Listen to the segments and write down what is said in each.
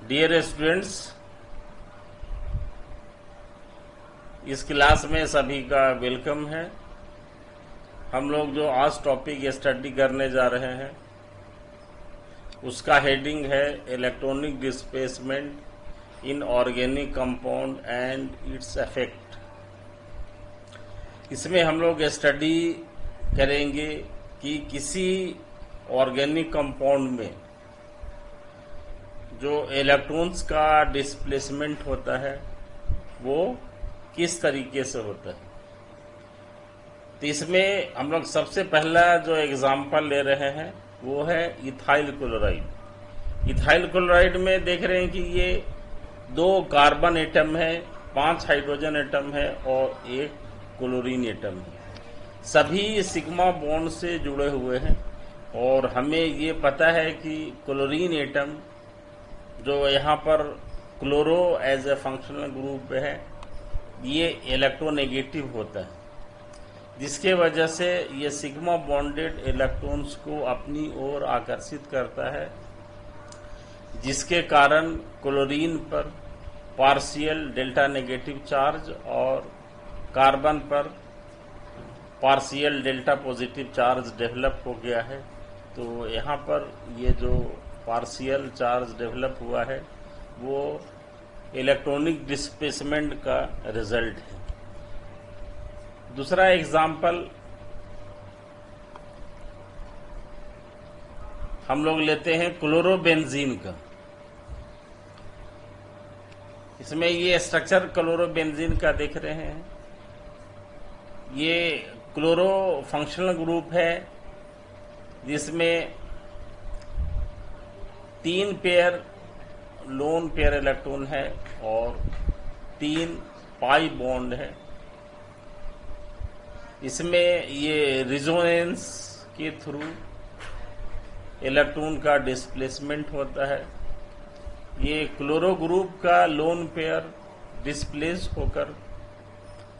Dear students, इस class में सभी का वेलकम है। हम लोग जो आज टॉपिक स्टडी करने जा रहे हैं उसका हेडिंग है electronic displacement in organic compound and its effect. इसमें हम लोग स्टडी करेंगे कि किसी ऑर्गेनिक कंपाउंड में जो इलेक्ट्रॉन्स का डिस्प्लेसमेंट होता है वो किस तरीके से होता है। तो इसमें हम लोग सबसे पहला जो एग्जांपल ले रहे हैं वो है इथाइल क्लोराइड। इथाइल क्लोराइड में देख रहे हैं कि ये 2 कार्बन एटम है, 5 हाइड्रोजन एटम है और 1 क्लोरीन एटम है। सभी सिग्मा बॉन्ड से जुड़े हुए हैं और हमें ये पता है कि क्लोरीन एटम जो यहाँ पर chloro as a functional group है ये इलेक्ट्रोनेगेटिव होता है, जिसके वजह से ये सिग्मा बॉन्डेड इलेक्ट्रॉन्स को अपनी ओर आकर्षित करता है, जिसके कारण क्लोरीन पर पार्शियल डेल्टा नेगेटिव चार्ज और कार्बन पर partial delta positive charge develop हो गया है। तो यहाँ पर ये जो पार्शियल चार्ज डेवलप हुआ है वो इलेक्ट्रॉनिक डिस्प्लेसमेंट का रिजल्ट है। दूसरा एग्जाम्पल हम लोग लेते हैं क्लोरोबेंजीन का। इसमें ये स्ट्रक्चर क्लोरोबेंजीन का देख रहे हैं। ये क्लोरो फंक्शनल ग्रुप है जिसमें 3 पेयर लोन पेयर इलेक्ट्रॉन है और 3 पाई बॉन्ड है। इसमें ये रिजोनेंस के थ्रू इलेक्ट्रॉन का डिस्प्लेसमेंट होता है। ये क्लोरो ग्रुप का लोन पेयर डिस्प्लेस होकर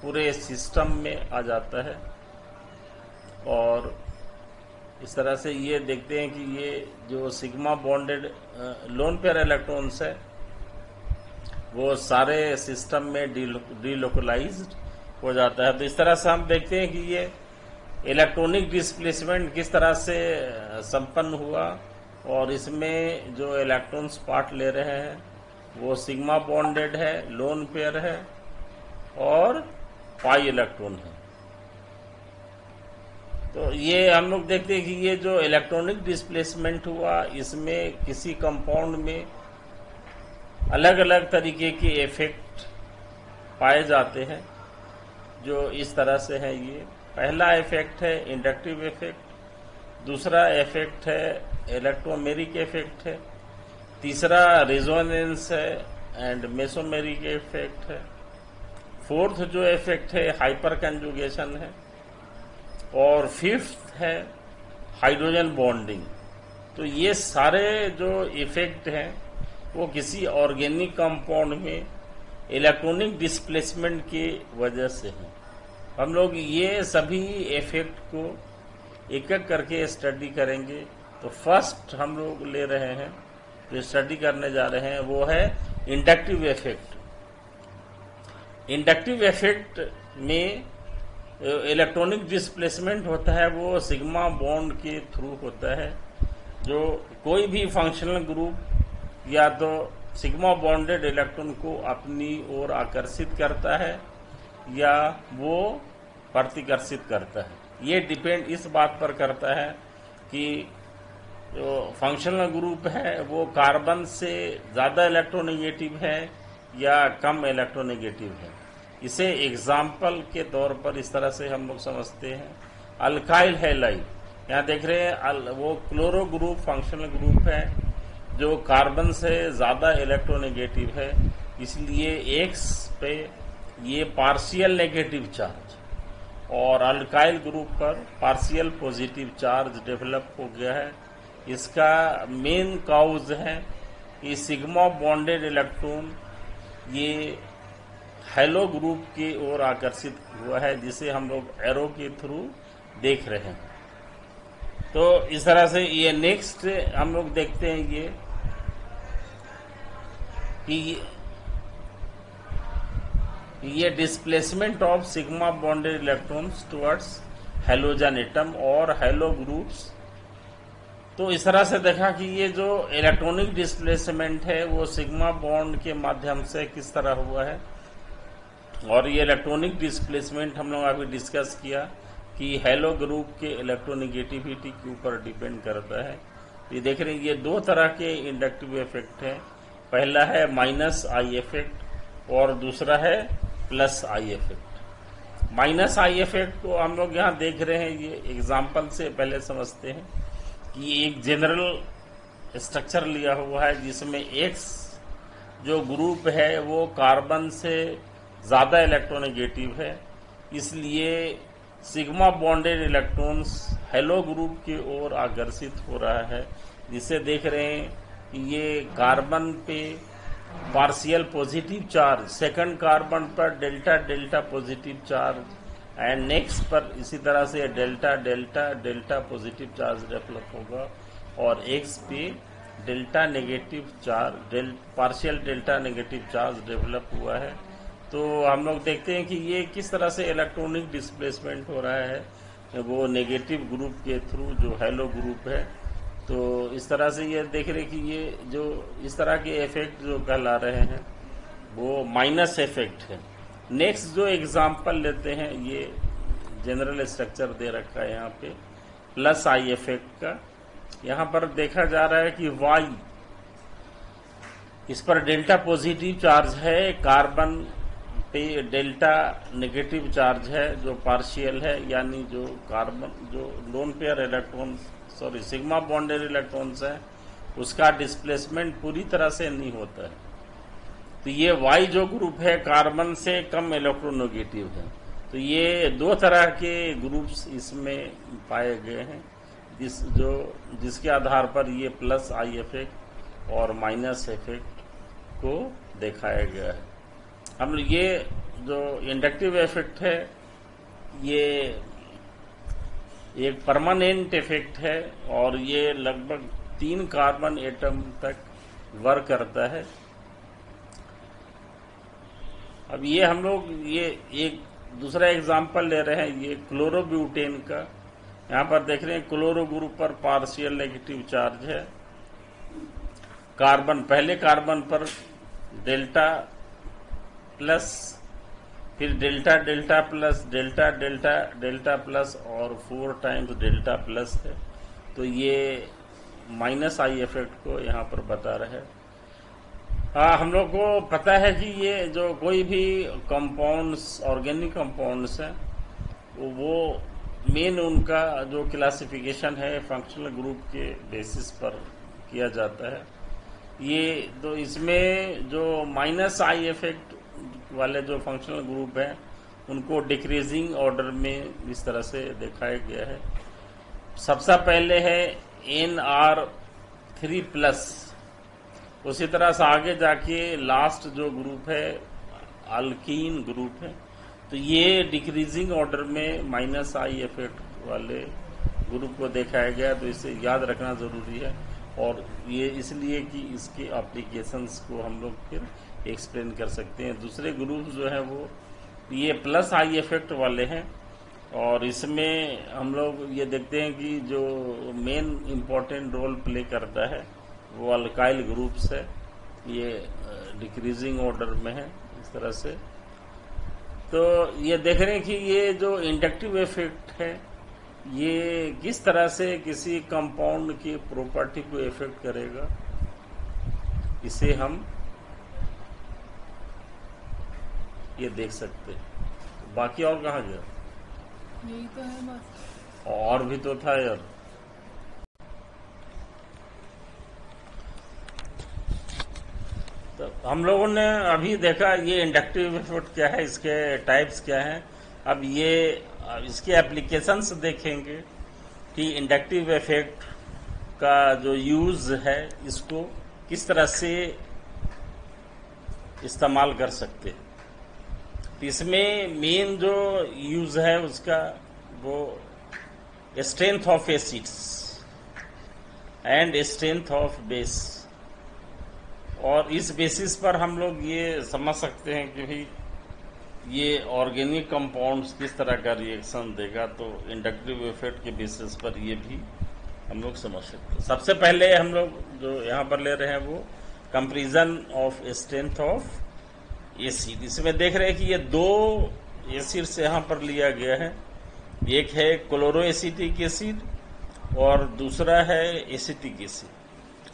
पूरे सिस्टम में आ जाता है और इस तरह से ये देखते हैं कि ये जो sigma bonded lone pair electrons है वो सारे सिस्टम में डीलोकलाइज्ड हो जाता है। तो इस तरह से हम देखते हैं कि ये इलेक्ट्रॉनिक डिस्प्लेसमेंट किस तरह से संपन्न हुआ और इसमें जो इलेक्ट्रॉन्स पार्ट ले रहे हैं वो सिग्मा बॉन्डेड है, लोन पेयर है और पाई इलेक्ट्रॉन है। तो ये हम लोग देखते हैं कि ये जो इलेक्ट्रॉनिक डिस्प्लेसमेंट हुआ इसमें किसी कंपाउंड में अलग अलग तरीके के इफेक्ट पाए जाते हैं जो इस तरह से है। ये पहला इफेक्ट है इंडक्टिव इफेक्ट, दूसरा इफेक्ट है इलेक्ट्रोमेरिक इफेक्ट है, तीसरा रेजोनेंस है एंड मेसोमेरिक इफेक्ट है, फोर्थ जो इफेक्ट है हाइपर कंजुगेशन है और फिफ्थ है हाइड्रोजन बॉन्डिंग। तो ये सारे जो इफेक्ट हैं वो किसी ऑर्गेनिक कंपाउंड में इलेक्ट्रॉनिक डिस्प्लेसमेंट की वजह से हैं। हम लोग ये सभी इफेक्ट को एक एक करके स्टडी करेंगे। तो फर्स्ट हम लोग ले रहे हैं जो स्टडी करने जा रहे हैं वो है इंडक्टिव इफेक्ट। इंडक्टिव इफेक्ट में इलेक्ट्रॉनिक डिस्प्लेसमेंट होता है वो सिग्मा बॉन्ड के थ्रू होता है। जो कोई भी फंक्शनल ग्रुप या तो सिग्मा बॉन्डेड इलेक्ट्रॉन को अपनी ओर आकर्षित करता है या वो प्रतिकर्षित करता है। ये डिपेंड इस बात पर करता है कि जो फंक्शनल ग्रुप है वो कार्बन से ज़्यादा इलेक्ट्रोनेगेटिव है या कम इलेक्ट्रोनेगेटिव है। इसे एग्जाम्पल के तौर पर इस तरह से हम लोग समझते हैं। अल्काइल हैलाइड, यहाँ देख रहे हैं वो क्लोरो ग्रुप फंक्शनल ग्रुप है जो कार्बन से ज़्यादा इलेक्ट्रोनेगेटिव है, इसलिए X पे ये पार्शियल नेगेटिव चार्ज और अल्काइल ग्रुप पर पार्शियल पॉजिटिव चार्ज डेवलप हो गया है। इसका मेन काउज है कि सिग्मा बॉन्डेड इलेक्ट्रॉन ये हेलो ग्रुप की ओर आकर्षित हुआ है, जिसे हम लोग एरो के थ्रू देख रहे हैं। तो इस तरह से ये नेक्स्ट हम लोग देखते हैं। कि ये displacement of sigma bonded electrons towards halogen atom और हैलो ग्रुप्स। तो इस तरह से देखा कि ये जो इलेक्ट्रॉनिक डिस्प्लेसमेंट है वो सिग्मा बॉन्ड के माध्यम से किस तरह हुआ है, और ये इलेक्ट्रॉनिक डिस्प्लेसमेंट हम लोग अभी डिस्कस किया कि हैलो ग्रुप के इलेक्ट्रोनेगेटिविटी के ऊपर डिपेंड करता है। ये देख रहे हैं ये दो तरह के इंडक्टिव इफेक्ट हैं, पहला है माइनस आई इफेक्ट और दूसरा है plus I effect. Minus I effect को हम लोग यहाँ देख रहे हैं, ये एग्जाम्पल से पहले समझते हैं कि एक जनरल स्ट्रक्चर लिया हुआ है जिसमें एक्स जो ग्रुप है वो कार्बन से ज्यादा इलेक्ट्रोनेगेटिव है, इसलिए sigma bonded electrons hello group की ओर आकर्षित हो रहा है, जिसे देख रहे हैं कि ये कार्बन पे partial positive charge, second carbon पर delta delta positive charge and next पर इसी तरह से delta delta delta positive charge develop होगा, और एक्स पे delta negative charge partial delta negative charge develop हुआ है। तो हम लोग देखते हैं कि ये किस तरह से इलेक्ट्रॉनिक डिस्प्लेसमेंट हो रहा है वो नेगेटिव ग्रुप के थ्रू जो हेलो ग्रुप है। तो इस तरह से ये देख रहे कि ये जो इस तरह के इफेक्ट जो कहला रहे हैं वो माइनस इफेक्ट है। नेक्स्ट जो एग्जांपल लेते हैं, ये जनरल स्ट्रक्चर दे रखा है यहाँ पे प्लस आई इफेक्ट का। यहाँ पर देखा जा रहा है कि वाई, इस पर डेल्टा पॉजिटिव चार्ज है, कार्बन पे डेल्टा नेगेटिव चार्ज है जो पार्शियल है, यानी जो कार्बन जो lone pair electron sigma bonded electrons है उसका डिस्प्लेसमेंट पूरी तरह से नहीं होता है। तो ये वाई जो ग्रुप है कार्बन से कम इलेक्ट्रोनेगेटिव है। तो ये दो तरह के ग्रुप्स इसमें पाए गए हैं जिसके आधार पर ये प्लस आई इफेक्ट और माइनस इफेक्ट को दिखाया गया है। हम ये जो इंडक्टिव इफेक्ट है ये एक परमानेंट इफेक्ट है और ये लगभग 3 कार्बन एटम तक वर्क करता है। अब ये हम लोग ये एक दूसरा एग्जांपल ले रहे हैं, ये क्लोरोब्यूटेन का। यहाँ पर देख रहे हैं क्लोरो ग्रुप पर पार्शियल नेगेटिव चार्ज है, कार्बन पहले कार्बन पर डेल्टा प्लस, फिर delta delta plus, delta delta delta plus और 4 टाइम्स डेल्टा प्लस है। तो ये माइनस आई इफेक्ट को यहाँ पर बता रहे हैं। हम लोग को पता है कि ये जो कोई भी कंपाउंड्स ऑर्गेनिक कंपाउंड्स हैं वो मेन उनका जो क्लासिफिकेशन है फंक्शनल ग्रुप के बेसिस पर किया जाता है। ये तो इसमें जो माइनस आई इफेक्ट वाले जो फंक्शनल ग्रुप हैं उनको डिक्रीजिंग ऑर्डर में इस तरह से दिखाया गया है। सबसे पहले है NR3+, उसी तरह से आगे जाके लास्ट जो ग्रुप है अल्कीन ग्रुप है। तो ये डिक्रीजिंग ऑर्डर में माइनस आई इफेक्ट वाले ग्रुप को दिखाया गया। तो इसे याद रखना जरूरी है, और ये इसलिए कि इसके एप्लीकेशंस को हम लोग फिर एक्सप्लेन कर सकते हैं। दूसरे ग्रुप जो है वो ये प्लस आई इफेक्ट वाले हैं, और इसमें हम लोग ये देखते हैं कि जो मेन इम्पोर्टेंट रोल प्ले करता है वो अल्काइल ग्रुप्स है, ये डिक्रीजिंग ऑर्डर में है इस तरह से। तो ये देख रहे हैं कि ये जो इंडक्टिव इफेक्ट है ये किस तरह से किसी कंपाउंड की प्रॉपर्टी को इफेक्ट करेगा, इसे हम ये देख सकते हैं। बाकी और कहाँ गया? यही तो है बस, और भी तो था यार। तो हम लोगों ने अभी देखा ये इंडक्टिव इफेक्ट क्या है, इसके टाइप्स क्या हैं। अब ये इसके एप्लीकेशंस देखेंगे कि इंडक्टिव इफेक्ट का जो यूज है इसको किस तरह से इस्तेमाल कर सकते हैं। इसमें मेन जो यूज है उसका वो strength of acids and strength of base, और इस बेसिस पर हम लोग ये समझ सकते हैं कि भाई ये ऑर्गेनिक कंपाउंड्स किस तरह का रिएक्शन देगा, तो इंडक्टिव इफेक्ट के बेसिस पर ये भी हम लोग समझ सकते हैं। सबसे पहले हम लोग जो यहाँ पर ले रहे हैं वो comparison of strength of acid. इसमें देख रहे हैं कि ये दो एसिड्स यहाँ पर लिया गया है, एक है क्लोरोएसिटिक एसिड और दूसरा है एसिटिक एसिड।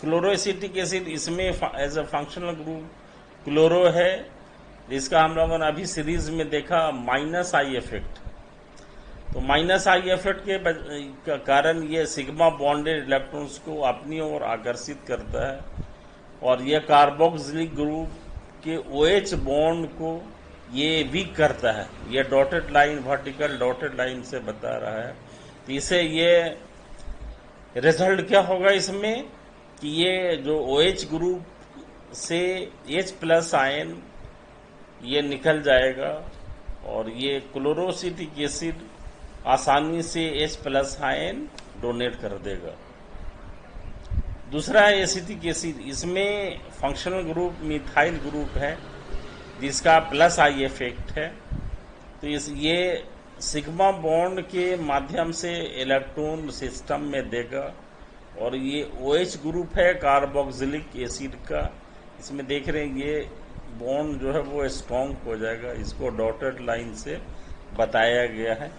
क्लोरोएसिटिक एसिड इसमें as a functional group chloro है, जिसका हम लोगों ने अभी सीरीज में देखा माइनस आई इफेक्ट। तो माइनस आई इफेक्ट के कारण ये सिग्मा बॉन्डेड इलेक्ट्रॉन्स को अपनी ओर आकर्षित करता है और ये कार्बोक्सिलिक ग्रुप के OH बॉन्ड को ये वीक करता है। ये dotted line, vertical dotted line से बता रहा है। तो इसे ये रिजल्ट क्या होगा इसमें कि ये जो OH ग्रुप से H+ आयन ये निकल जाएगा और ये क्लोरोसिटिक एसिड आसानी से H+ आयन डोनेट कर देगा। दूसरा है एसिटिक एसिड, इसमें फंक्शनल ग्रुप मिथाइल ग्रुप है जिसका +I इफेक्ट है। तो ये सिग्मा बॉन्ड के माध्यम से इलेक्ट्रॉन सिस्टम में देगा और ये OH ग्रुप है कार्बोक्सिलिक एसिड का। इसमें देख रहे हैं ये बॉन्ड जो है वो स्ट्रॉन्ग हो जाएगा, इसको डॉटेड लाइन से बताया गया है।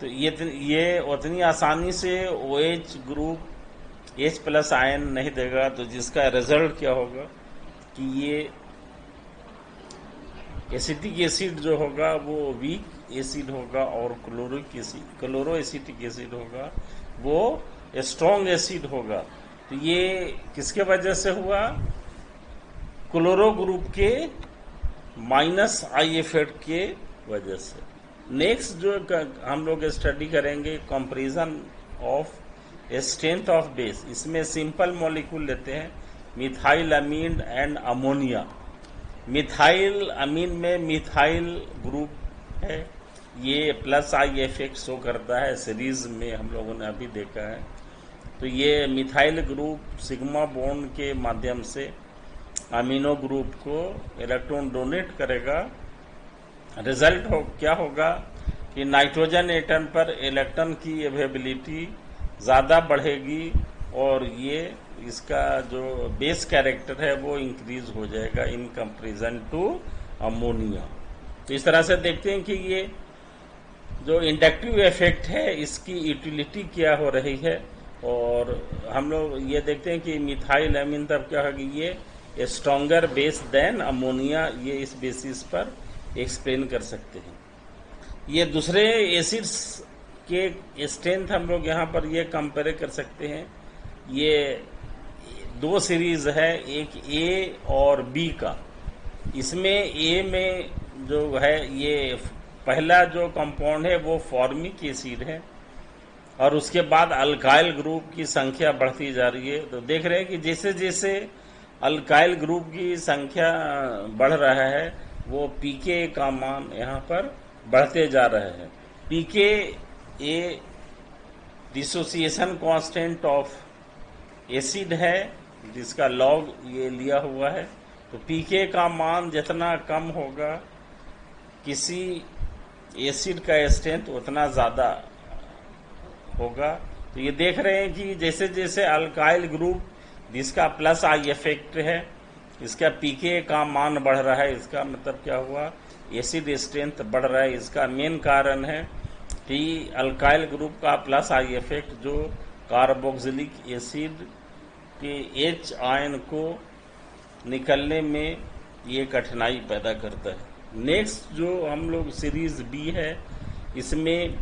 तो ये उतनी आसानी से OH ग्रुप H+ आयन नहीं देगा, तो जिसका रिजल्ट क्या होगा कि ये एसिटिक एसिड जो होगा वो वीक एसिड होगा और क्लोरोएसिटिक एसिड होगा वो स्ट्रॉन्ग एसिड होगा। तो ये किसके वजह से हुआ? क्लोरो ग्रुप के -I इफेक्ट के वजह से। नेक्स्ट जो हम लोग स्टडी करेंगे comparison of strength of base. इसमें सिंपल मॉलिक्यूल लेते हैं, methyl amine and ammonia. Methyl amine में मिथाइल ग्रुप है, ये +I इफेक्ट शो करता है, सीरीज में हम लोगों ने अभी देखा है। तो ये मिथाइल ग्रुप सिग्मा बॉन्ड के माध्यम से अमीनो ग्रुप को इलेक्ट्रॉन डोनेट करेगा। रिजल्ट क्या होगा कि नाइट्रोजन एटम पर इलेक्ट्रॉन की अवेलेबिलिटी ज़्यादा बढ़ेगी और ये इसका जो बेस कैरेक्टर है वो इंक्रीज हो जाएगा इन कंपैरिजन टू अमोनिया। तो इस तरह से देखते हैं कि ये जो इंडक्टिव इफेक्ट है इसकी यूटिलिटी क्या हो रही है। और हम लोग ये देखते हैं कि मिथाइल अमीन तब क्या होगी, ये स्ट्रॉन्गर बेस देन अमोनिया, ये इस बेसिस पर एक्सप्लेन कर सकते हैं। ये दूसरे एसिड्स के स्ट्रेंथ हम लोग यहाँ पर ये कंपेयर कर सकते हैं। ये दो सीरीज है, एक A और B का। इसमें A में जो है ये पहला जो कंपाउंड है वो फॉर्मिक एसिड है और उसके बाद अल्काइल ग्रुप की संख्या बढ़ती जा रही है। तो देख रहे हैं कि जैसे जैसे अल्काइल ग्रुप की संख्या बढ़ रहा है वो pK का मान यहाँ पर बढ़ते जा रहे हैं। pK A dissociation constant of acid है जिसका लॉग ये लिया हुआ है। तो pK का मान जितना कम होगा किसी एसिड का स्ट्रेंथ उतना ज़्यादा होगा। तो ये देख रहे हैं कि जैसे जैसे अल्काइल ग्रुप जिसका +I इफेक्ट है इसका pK का मान बढ़ रहा है, इसका मतलब क्या हुआ, एसिड स्ट्रेंथ बढ़ रहा है। इसका मेन कारण है कि अल्काइल ग्रुप का +I इफेक्ट जो कार्बोक्सिलिक एसिड के H आयन को निकलने में ये कठिनाई पैदा करता है। नेक्स्ट जो हम लोग सीरीज B है, इसमें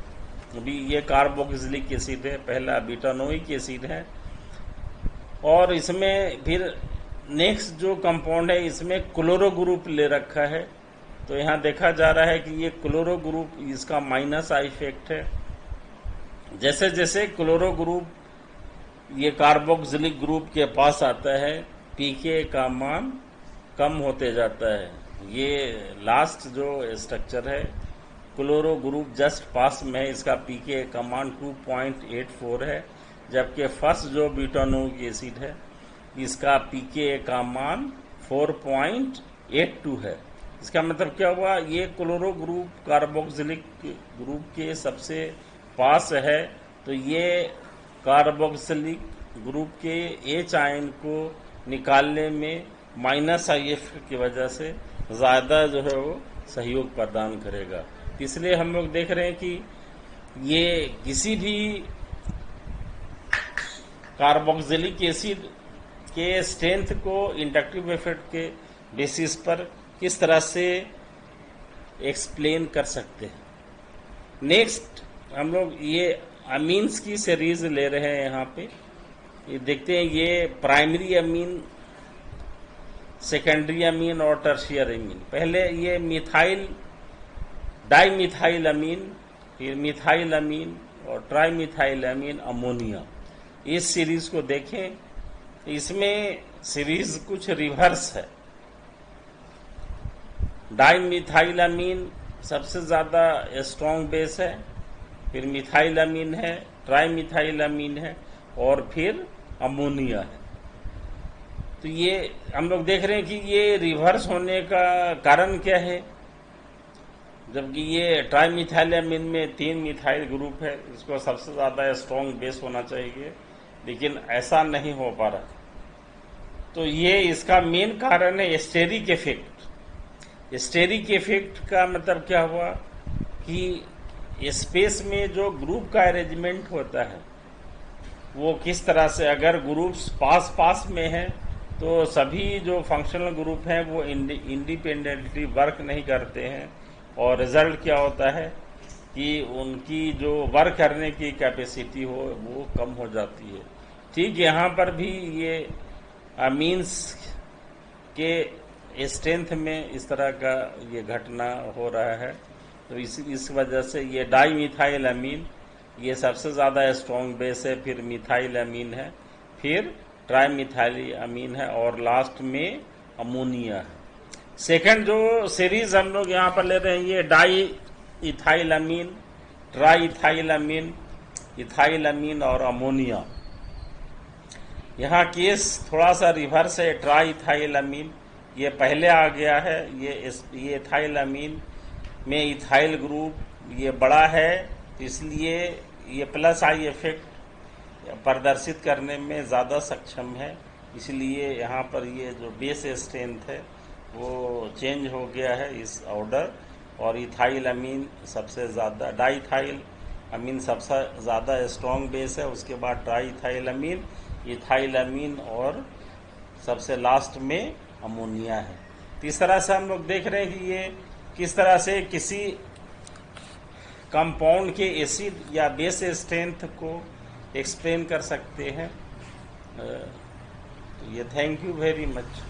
भी ये कार्बोक्सिलिक एसिड है, पहला बीटानोइक एसिड है। और इसमें फिर नेक्स्ट जो कंपाउंड है इसमें क्लोरो ग्रुप ले रखा है। तो यहाँ देखा जा रहा है कि ये क्लोरो ग्रुप इसका -I इफेक्ट है। जैसे जैसे क्लोरो ग्रुप ये कार्बोक्सिलिक ग्रुप के पास आता है pK का मान कम होते जाता है। ये लास्ट जो स्ट्रक्चर है क्लोरो ग्रुप जस्ट पास में है, इसका pK का मान 2.84 है, जबकि फर्स्ट जो ब्यूटानोइक एसिड है इसका पीके का मान 4.82 है। इसका मतलब क्या हुआ, ये क्लोरो ग्रुप कार्बोक्सिलिक ग्रुप के सबसे पास है, तो ये कार्बोक्सिलिक ग्रुप के H आयन को निकालने में -IF की वजह से ज़्यादा जो है वो सहयोग प्रदान करेगा। इसलिए हम लोग देख रहे हैं कि ये किसी भी कार्बोक्सिलिक एसिड के स्ट्रेंथ को इंडक्टिव इफेक्ट के बेसिस पर किस तरह से एक्सप्लेन कर सकते हैं। नेक्स्ट हम लोग ये अमीन्स की सीरीज ले रहे हैं। यहाँ पे ये देखते हैं, ये प्राइमरी अमीन, सेकेंडरी अमीन और टर्शियर अमीन। पहले ये मिथाइल डाइमिथाइल अमीन, फिर मिथाइल अमीन और ट्राइमिथाइल अमीन अमोनिया। इस सीरीज को देखें, इसमें सीरीज कुछ रिवर्स है। डाइमिथाइल अमीन सबसे ज़्यादा स्ट्रॉन्ग बेस है, फिर मिथाइल अमीन है, ट्राइमिथाइल अमीन है और फिर अमोनिया है। तो ये हम लोग देख रहे हैं कि ये रिवर्स होने का कारण क्या है, जबकि ये ट्राइमिथाइल अमीन में 3 मिथाइल ग्रुप है, इसको सबसे ज़्यादा स्ट्रॉन्ग बेस होना चाहिए, लेकिन ऐसा नहीं हो पा रहा। तो ये इसका मेन कारण है स्टेरिक इफेक्ट। स्टेरिक इफेक्ट का मतलब क्या हुआ कि स्पेस में जो ग्रुप का अरेंजमेंट होता है वो किस तरह से, अगर ग्रुप्स पास पास में हैं तो सभी जो फंक्शनल ग्रुप हैं वो इंडिपेंडेंटली वर्क नहीं करते हैं, और रिजल्ट क्या होता है कि उनकी जो वर्क करने की कैपेसिटी हो वो कम हो जाती है। ठीक यहाँ पर भी ये अमीन्स के स्ट्रेंथ में इस तरह का ये घटना हो रहा है। तो इस वजह से ये डाइमिथाइल अमीन ये सबसे ज़्यादा स्ट्रॉन्ग बेस है, फिर मिथाइल अमीन है, फिर ट्राइमिथाइल अमीन है और लास्ट में अमोनिया है। सेकंड जो सीरीज हम लोग यहाँ पर ले रहे हैं, ये डाई इथाइल अमीन, ट्राई इथाइल अमीन, इथाइल अमीन और अमोनिया। यहाँ केस थोड़ा सा रिवर्स है। ट्राई इथाइल अमीन ये पहले आ गया है, ये इथाइल अमीन में इथाइल ग्रुप ये बड़ा है, इसलिए ये प्लस आई इफेक्ट प्रदर्शित करने में ज़्यादा सक्षम है। इसलिए यहाँ पर ये जो बेस स्ट्रेंथ है वो चेंज हो गया है इस ऑर्डर, और इथाइल अमीन सबसे ज़्यादा, डाइथाइल अमीन सबसे ज़्यादा स्ट्रॉन्ग बेस है, उसके बाद ट्राइथाइल अमीन, इथाइल अमीन और सबसे लास्ट में अमोनिया है। तो इस तरह से हम लोग देख रहे हैं कि ये किस तरह से किसी कंपाउंड के एसिड या बेस स्ट्रेंथ को एक्सप्लेन कर सकते हैं। ये थैंक यू वेरी मच।